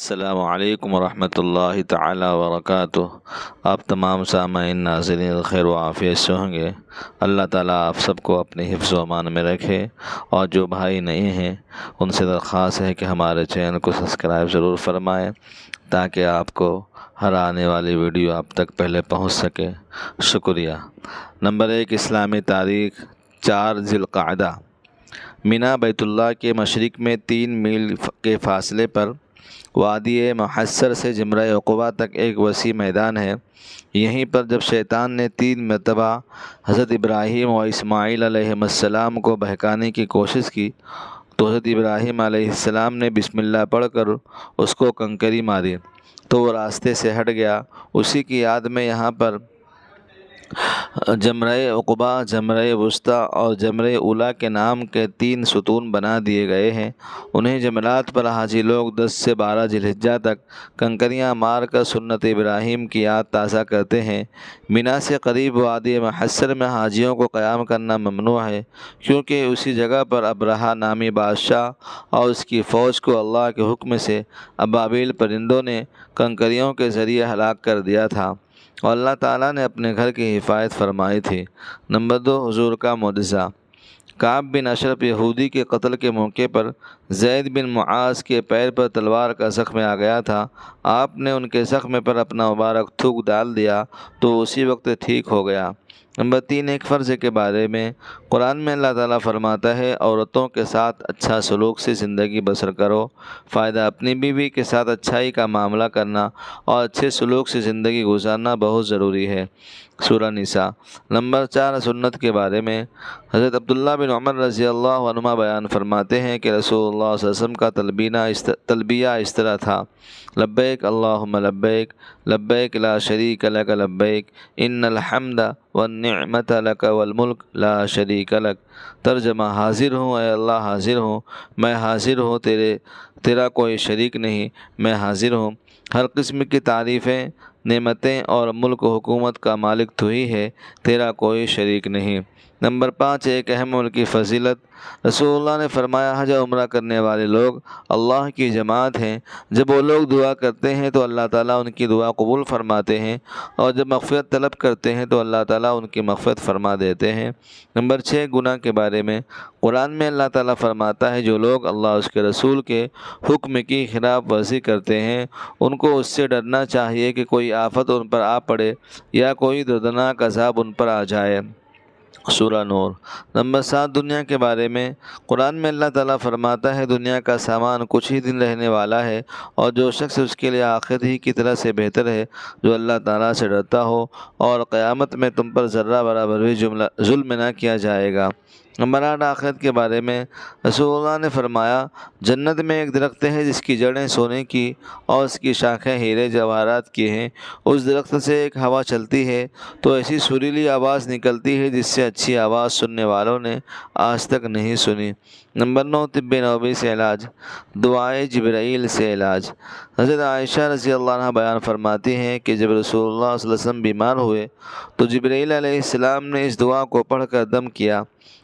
السلام علیکم ورحمۃ اللہ تعالی وبرکاتہ۔ آپ تمام سامعین ناظرین خیر و عافیت سے ہوں گے۔ اللہ تعالیٰ آپ سب کو اپنے حفظ و امان میں رکھے، اور جو بھائی نئے ہیں ان سے درخواست ہے کہ ہمارے چینل کو سبسکرائب ضرور فرمائیں تاکہ آپ کو ہر آنے والی ویڈیو آپ تک پہلے پہنچ سکے۔ شکریہ۔ نمبر 1، اسلامی تاریخ۔ 4 ذی القعدہ۔ مینا بیت اللہ کے مشرق میں 3 میل کے فاصلے پر وادی محصر سے جمرہ عقبہ تک ایک وسیع میدان ہے۔ یہیں پر جب شیطان نے 3 مرتبہ حضرت ابراہیم و اسماعیل علیہ السلام کو بہکانے کی کوشش کی تو حضرت ابراہیم علیہ السلام نے بسم اللہ پڑھ کر اس کو کنکری ماری تو وہ راستے سے ہٹ گیا۔ اسی کی یاد میں یہاں پر جمرہ عقبہ، جمرہ وسطیٰ اور جمرہ اولیٰ کے نام کے 3 ستون بنا دیے گئے ہیں۔ انہیں جمرات پر حاجی لوگ 10 سے 12 ذی الحجہ تک کنکریاں مار کر سنت ابراہیم کی یاد تازہ کرتے ہیں۔ مینا سے قریب وادی محصر میں حاجیوں کو قیام کرنا ممنوع ہے، کیونکہ اسی جگہ پر ابرہہ نامی بادشاہ اور اس کی فوج کو اللہ کے حکم سے ابابیل پرندوں نے کنکریوں کے ذریعے ہلاک کر دیا تھا، اور اللہ تعالیٰ نے اپنے گھر کی حفاظت فرمائی تھی۔ نمبر 2، حضور کا معجزہ۔ کعب بن اشرف یہودی کے قتل کے موقع پر زید بن معاذ کے پیر پر تلوار کا زخم آ گیا تھا۔ آپ نے ان کے زخم پر اپنا مبارک تھوک ڈال دیا تو اسی وقت ٹھیک ہو گیا۔ نمبر 3، ایک فرض کے بارے میں۔ قرآن میں اللہ تعالیٰ فرماتا ہے، عورتوں کے ساتھ اچھا سلوک سے زندگی بسر کرو۔ فائدہ، اپنی بیوی کے ساتھ اچھائی کا معاملہ کرنا اور اچھے سلوک سے زندگی گزارنا بہت ضروری ہے۔ سورہ نساء۔ نمبر 4، سنت کے بارے میں۔ حضرت عبداللہ بن عمر رضی اللہ عنہما بیان فرماتے ہیں کہ رسول اللہ صلی اللہ علیہ وسلم کا تلبیہ اس طرح تھا: لبیک اللہم لبیک، لبیک لا شریک لک لبیک، ان الحمد والنعمت لک والملک لا شریک لک۔ ترجمہ: حاضر ہوں اے اللہ، حاضر ہوں، میں حاضر ہوں، تیرا کوئی شریک نہیں، میں حاضر ہوں، ہر قسم کی تعریفیں، نعمتیں اور ملک و حکومت کا مالک تو ہی ہے، تیرا کوئی شریک نہیں۔ نمبر 5، ایک اہم عمل کی فضیلت۔ رسول اللہ نے فرمایا، حج و عمرہ کرنے والے لوگ اللہ کی جماعت ہیں۔ جب وہ لوگ دعا کرتے ہیں تو اللہ تعالیٰ ان کی دعا قبول فرماتے ہیں، اور جب مغفرت طلب کرتے ہیں تو اللہ تعالیٰ ان کی مغفرت فرما دیتے ہیں۔ نمبر 6، گناہ کے بارے میں۔ قرآن میں اللہ تعالیٰ فرماتا ہے، جو لوگ اللہ اس کے رسول کے حکم کی خلاف ورزی کرتے ہیں ان کو اس سے ڈرنا چاہیے کہ کوئی آفت ان پر آ پڑے یا کوئی دردناک عذاب ان پر آ جائے۔ سورہ نور۔ نمبر 7، دنیا کے بارے میں۔ قرآن میں اللہ تعالیٰ فرماتا ہے، دنیا کا سامان کچھ ہی دن رہنے والا ہے، اور جو شخص اس کے لیے آخرت ہی کی طرح سے بہتر ہے، جو اللہ تعالیٰ سے ڈرتا ہو، اور قیامت میں تم پر ذرہ برابر بھی ظلم نہ کیا جائے گا۔ نمبر 8، آخرت کے بارے میں۔ رسول اللہ نے فرمایا، جنت میں ایک درخت ہے جس کی جڑیں سونے کی اور اس کی شاخیں ہیرے جواہرات کی ہیں۔ اس درخت سے ایک ہوا چلتی ہے تو ایسی سریلی آواز نکلتی ہے جس سے اچھی آواز سننے والوں نے آج تک نہیں سنی۔ نمبر 9، طب نبوی سے علاج۔ دعائے جبرائیل سے علاج۔ حضرت عائشہ رضی اللہ عنہ بیان فرماتی ہیں کہ جب رسول اللہ صلی اللہ علیہ وسلم بیمار ہوئے تو جبرائیل علیہ السلام نے اس دعا کو پڑھ کر دم کیا: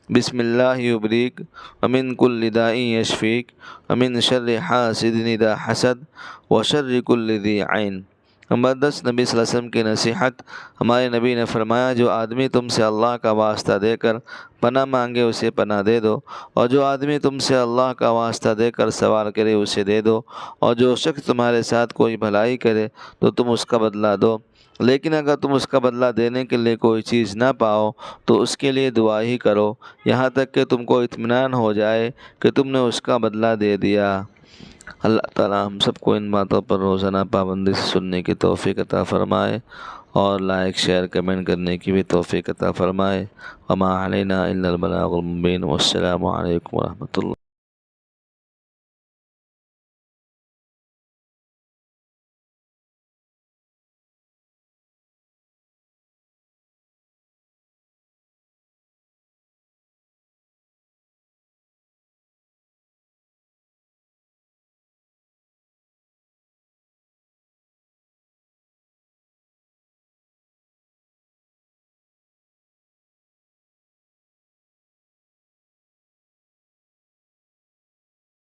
بسم اللہ یبریک، ومن کل داء یشفیک، ومن شر حاسد اذا حسد، وشر کل ذی عین۔ نمبر 10، نبی صلی اللہ علیہ وسلم کی نصیحت۔ ہمارے نبی نے فرمایا، جو آدمی تم سے اللہ کا واسطہ دے کر پناہ مانگے اسے پناہ دے دو، اور جو آدمی تم سے اللہ کا واسطہ دے کر سوال کرے اسے دے دو، اور جو شخص تمہارے ساتھ کوئی بھلائی کرے تو تم اس کا بدلہ دو، لیکن اگر تم اس کا بدلہ دینے کے لیے کوئی چیز نہ پاؤ تو اس کے لیے دعا ہی کرو، یہاں تک کہ تم کو اطمینان ہو جائے کہ تم نے اس کا بدلہ دے دیا۔ اللہ تعالیٰ ہم سب کو ان باتوں پر روزانہ پابندی سے سننے کی توفیق عطا فرمائے، اور لائک، شیئر، کمنٹ کرنے کی بھی توفیق عطا فرمائے۔ وما علینا الا البلاغ المبین۔ والسلام علیکم ورحمۃ اللہ۔